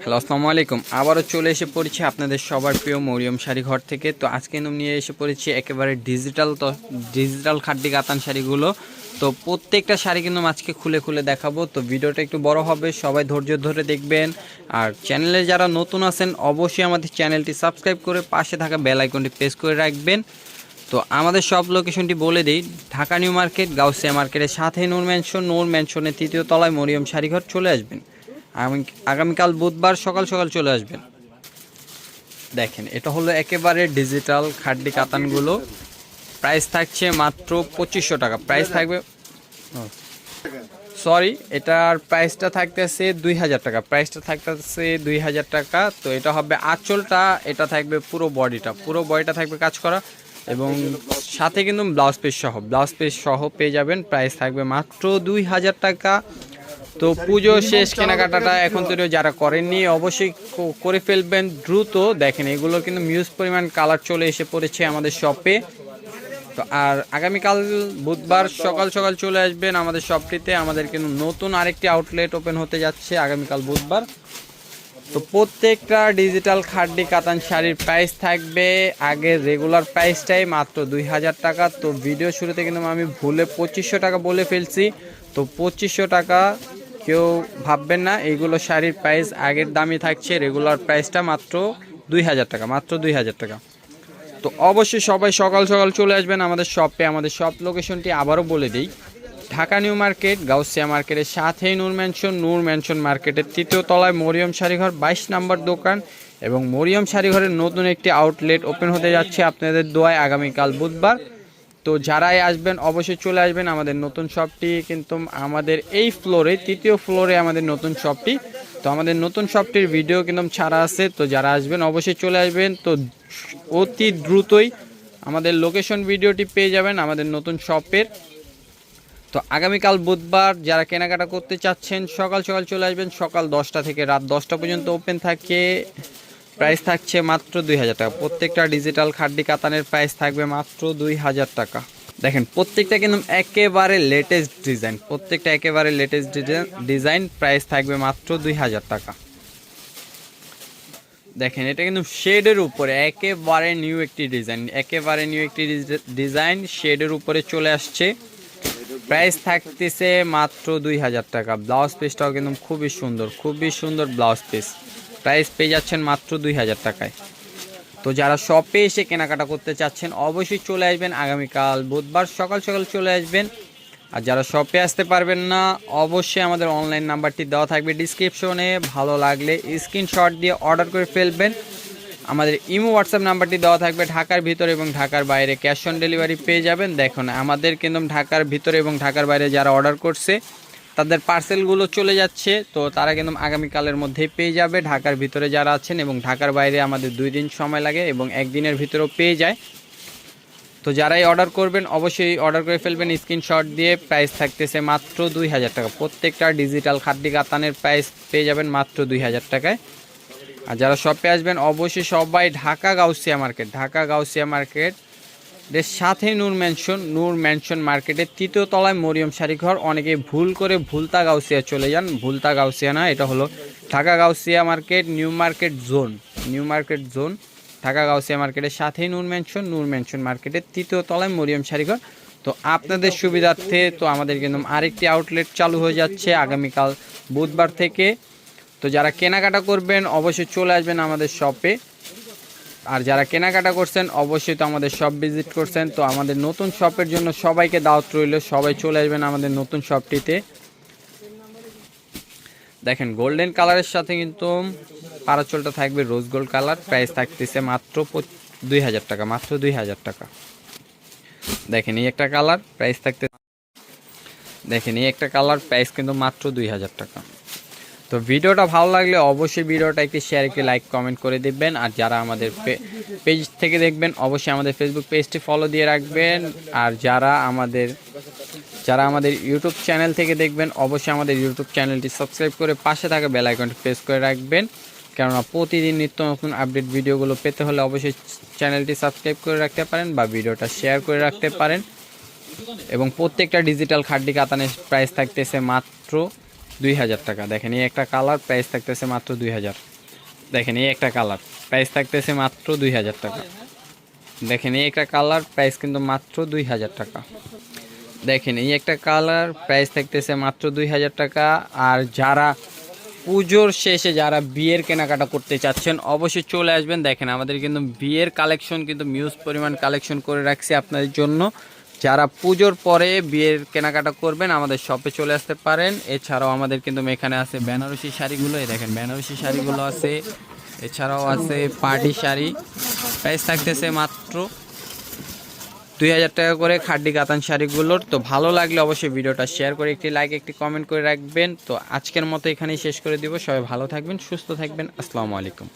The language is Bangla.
হ্যালো, আসসালামু আলাইকুম। আবারও চলে এসে পড়েছি আপনাদের সবার প্রিয় মরিয়ম শাড়ি ঘর থেকে। তো আজকে নিয়ে এসে পড়েছি একেবারে ডিজিটাল খাড্ডি কাতান শাড়িগুলো। তো প্রত্যেকটা শাড়ি কিন্তু আজকে খুলে খুলে দেখাবো। তো ভিডিওটা একটু বড় হবে, সবাই ধৈর্য ধরে দেখবেন। আর চ্যানেলে যারা নতুন আছেন অবশ্যই আমাদের চ্যানেলটি সাবস্ক্রাইব করে পাশে থাকা বেল আইকনটি প্রেস করে রাখবেন। তো আমাদের সব লোকেশনটি বলে দিই, ঢাকা নিউ মার্কেট, গাউসিয়া মার্কেটের সাথে নূর ম্যানশনের তৃতীয় তলায় মরিয়ম শাড়িঘর চলে আসবেন। আগামীকাল বুধবার সকাল সকাল চলে আসবেন। দেখেন, এটা হলো একেবারে ডিজিটাল খাড্ডি কাতানগুলো। প্রাইস থাকছে মাত্র 2500 টাকা। প্রাইস থাকবে, সরি, এটার প্রাইসটা থাকতেছে 2000 টাকা। প্রাইসটা থাকতেছে 2000 টাকা। তো এটা হবে আঁচলটা, এটা থাকবে পুরো বডিটা থাকবে কাজ করা, এবং সাথে কিন্তু ব্লাউজ পিস সহ পেয়ে যাবেন। প্রাইস থাকবে মাত্র 2000 টাকা। তো পুজো শেষ, কেনাকাটাটা এখন তো যারা করেননি অবশ্যই করে ফেলবেন দ্রুত। দেখেন, এগুলো কিন্তু মিউজ পরিমাণ কালার চলে এসে পড়েছে আমাদের শপে। তো আর আগামীকাল বুধবার সকাল সকাল চলে আসবেন আমাদের শপটিতে। আমাদের কিন্তু নতুন আরেকটি আউটলেট ওপেন হতে যাচ্ছে আগামীকাল বুধবার। তো প্রত্যেকটা ডিজিটাল খাড্ডি কাতান শাড়ির প্রাইস থাকবে আগের রেগুলার প্রাইসটাই মাত্র 2000 টাকা। তো ভিডিও শুরুতে কিন্তু আমি ভুলে 2500 টাকা বলে ফেলছি। তো 2500 টাকা কেউ ভাববেন না, এইগুলো শাড়ির প্রাইস আগের দামই থাকছে। রেগুলার প্রাইসটা মাত্র 2000 টাকা, মাত্র 2000 টাকা। তো অবশ্যই সবাই সকাল সকাল চলে আসবেন আমাদের শপে। আমাদের শপ লোকেশনটি আবারও বলে দিই, ঢাকা নিউ মার্কেট, গাউসিয়া মার্কেটের সাথেই নূর ম্যানশন মার্কেটের তৃতীয় তলায় মরিয়ম শাড়িঘর 22 নম্বর দোকান। এবং মরিয়ম শাড়িঘরের নতুন একটি আউটলেট ওপেন হতে যাচ্ছে আপনাদের দোয়ায় আগামীকাল বুধবার। তো যারাই আসবেন অবশ্যই চলে আসবেন আমাদের নতুন শপটি। কিন্তু আমাদের এই ফ্লোরে, তৃতীয় ফ্লোরে আমাদের নতুন শপটি। তো আমাদের নতুন শপটির ভিডিও কিন্তু ছাড়া আছে। তো যারা আসবেন অবশ্যই চলে আসবেন। তো অতি দ্রুতই আমাদের লোকেশন ভিডিওটি পেয়ে যাবেন আমাদের নতুন শপের। তো আগামীকাল বুধবার যারা কেনাকাটা করতে চাচ্ছেন সকাল সকাল চলে আসবেন। সকাল 10টা থেকে রাত 10টা পর্যন্ত ওপেন থাকে। প্রাইস থাকছে মাত্র 2000 টাকা। প্রত্যেকটা ডিজিটাল খাড্ডি কাতানের প্রাইস থাকবে মাত্র 2000 টাকা। দেখেন, প্রত্যেকটা কিন্তু একেবারে লেটেস্ট ডিজাইন। প্রাইস থাকবে মাত্র 2000 টাকা। দেখেন, এটা কিন্তু শেডের উপরে একেবারে নিউ একটি ডিজাইন শেডের উপরে চলে আসছে। প্রাইস থাকতেছে মাত্র 2000 টাকা। ব্লাউজ পিসটাও কিন্তু খুবই সুন্দর ব্লাউজ পিস। প্রাইস পেয়ে যাচ্ছেন মাত্র 2000 টাকায়। তো যারা শপে এসে কেনাকাটা করতে চাচ্ছেন অবশ্যই চলে আসবেন আগামীকাল বুধবার সকাল সকাল চলে আসবেন। আর যারা শপে আসতে পারবেন না অবশ্যই আমাদের অনলাইন নাম্বারটি দেওয়া থাকবে ডিসক্রিপশনে। ভালো লাগলে স্ক্রিনশট দিয়ে অর্ডার করে ফেলবেন। আমাদের ইমো হোয়াটসঅ্যাপ নাম্বারটি দেওয়া থাকবে। ঢাকার ভিতরে এবং ঢাকার বাইরে ক্যাশ অন ডেলিভারি পেয়ে যাবেন। দেখুন, আমাদের কিন্তু ঢাকার ভিতরে এবং ঢাকার বাইরে যারা অর্ডার করছে তাদের পার্সেলগুলো চলে যাচ্ছে। তো তারা কিন্তু আগামীকালের মধ্যেই পেয়ে যাবে। ঢাকার ভিতরে যারা আছেন এবং ঢাকার বাইরে আমাদের 2 দিন সময় লাগে এবং 1 দিনের ভিতরেও পেয়ে যায়। তো যারাই অর্ডার করবেন অবশ্যই অর্ডার করে ফেলবেন স্ক্রিনশট দিয়ে। প্রাইস থাকতেছে মাত্র 2000 টাকা। প্রত্যেকটা ডিজিটাল খাড্ডি কাতানের প্রাইস পেয়ে যাবেন মাত্র 2000 টাকায়। আর যারা শপে আসবেন অবশ্যই সবাই ঢাকা গাউসিয়া মার্কেট এর সাথে নূর ম্যানশন মার্কেটের তৃতীয় তলায় মরিয়ম শাড়িঘর। অনেকে ভুল করে ভুলতা গাউসিয়া চলে যান। ভুলতা গাউসিয়া না, এটা হলো Dhaka Gausia market, new market zone. Dhaka Gausia মার্কেটের সাথেই নূর ম্যানশন মার্কেটের তৃতীয় তলায় মরিয়ম শাড়িঘর। তো আপনাদের সুবিধার্থে তো আমাদের কিন্তু আরেকটি আউটলেট চালু হয়ে যাচ্ছে আগামীকাল বুধবার থেকে। তো যারা কেনাকাটা করবেন অবশ্যই চলে আসবেন আমাদের শপে। আর যারা কেনাকাটা করছেন অবশ্যই তো আমাদের শপ ভিজিট করছেন। তো আমাদের নতুন শপের জন্য সবাইকে দাওয়াত রইল, সবাই চলে আসবেন আমাদের নতুন শপটিতে। দেখেন, গোল্ডেন কালারের সাথে কিন্তু পারাচলটা থাকবে রোজ গোল্ড কালার। প্রাইস থাকতেছে মাত্র 2000 টাকা, মাত্র 2000 টাকা। দেখেন, এই একটা কালার প্রাইস প্রাইস কিন্তু মাত্র 2000 টাকা। তো ভিডিওটা ভালো লাগলে অবশ্যই ভিডিওটা একটি শেয়ার, একটি লাইক, কমেন্ট করে দিবেন। আর যারা আমাদের পেজ থেকে দেখবেন অবশ্যই আমাদের ফেসবুক পেজটি ফলো দিয়ে রাখবেন। আর যারা আমাদের ইউটিউব চ্যানেল থেকে দেখবেন অবশ্যই আমাদের ইউটিউব চ্যানেলটি সাবস্ক্রাইব করে পাশে থাকা বেল আইকনটি প্রেস করে রাখবেন। কেননা প্রতিদিন নিত্য নতুন আপডেট ভিডিওগুলো পেতে হলে অবশ্যই চ্যানেলটি সাবস্ক্রাইব করে রাখতে পারেন বা ভিডিওটা শেয়ার করে রাখতে পারেন। এবং প্রত্যেকটা ডিজিটাল খাড্ডি কাতানের প্রাইস থাকতেছে মাত্র 2000 টাকা। দেখেন এই একটা কালার প্রাইস থাকতেছে মাত্র 2000। দেখেন এই একটা কালার প্রাইস থাকতেছে মাত্র 2000 টাকা। দেখেন এই একটা কালার প্রাইস কিন্তু মাত্র 2000 টাকা। দেখেন এই একটা কালার প্রাইস থাকতেছে মাত্র 2000 টাকা। আর যারা পুজোর শেষে যারা বিয়ের কেনাকাটা করতে চাচ্ছেন অবশ্যই চলে আসবেন। দেখেন আমাদের কিন্তু বিয়ের কালেকশন কিন্তু মিউজ পরিমাণ কালেকশন করে রাখছি আপনাদের জন্য। যারা পুজোর পরে বিয়ের কেনাকাটা করবেন আমাদের শপে চলে আসতে পারেন। এছাড়াও আমাদের কিন্তু এখানে আছে বেনারসি শাড়িগুলো, এই দেখেন বেনারসি শাড়িগুলো আছে। এছাড়াও আছে পার্টি শাড়ি, প্রাইস থাকতেছে মাত্র 2000 টাকা করে খাড্ডি কাতান শাড়িগুলোর। তো ভালো লাগলে অবশ্যই ভিডিওটা শেয়ার করে একটি লাইক একটি কমেন্ট করে রাখবেন। তো আজকের মতো এখানেই শেষ করে দিব। সবাই ভালো থাকবেন, সুস্থ থাকবেন। আসসালামু আলাইকুম।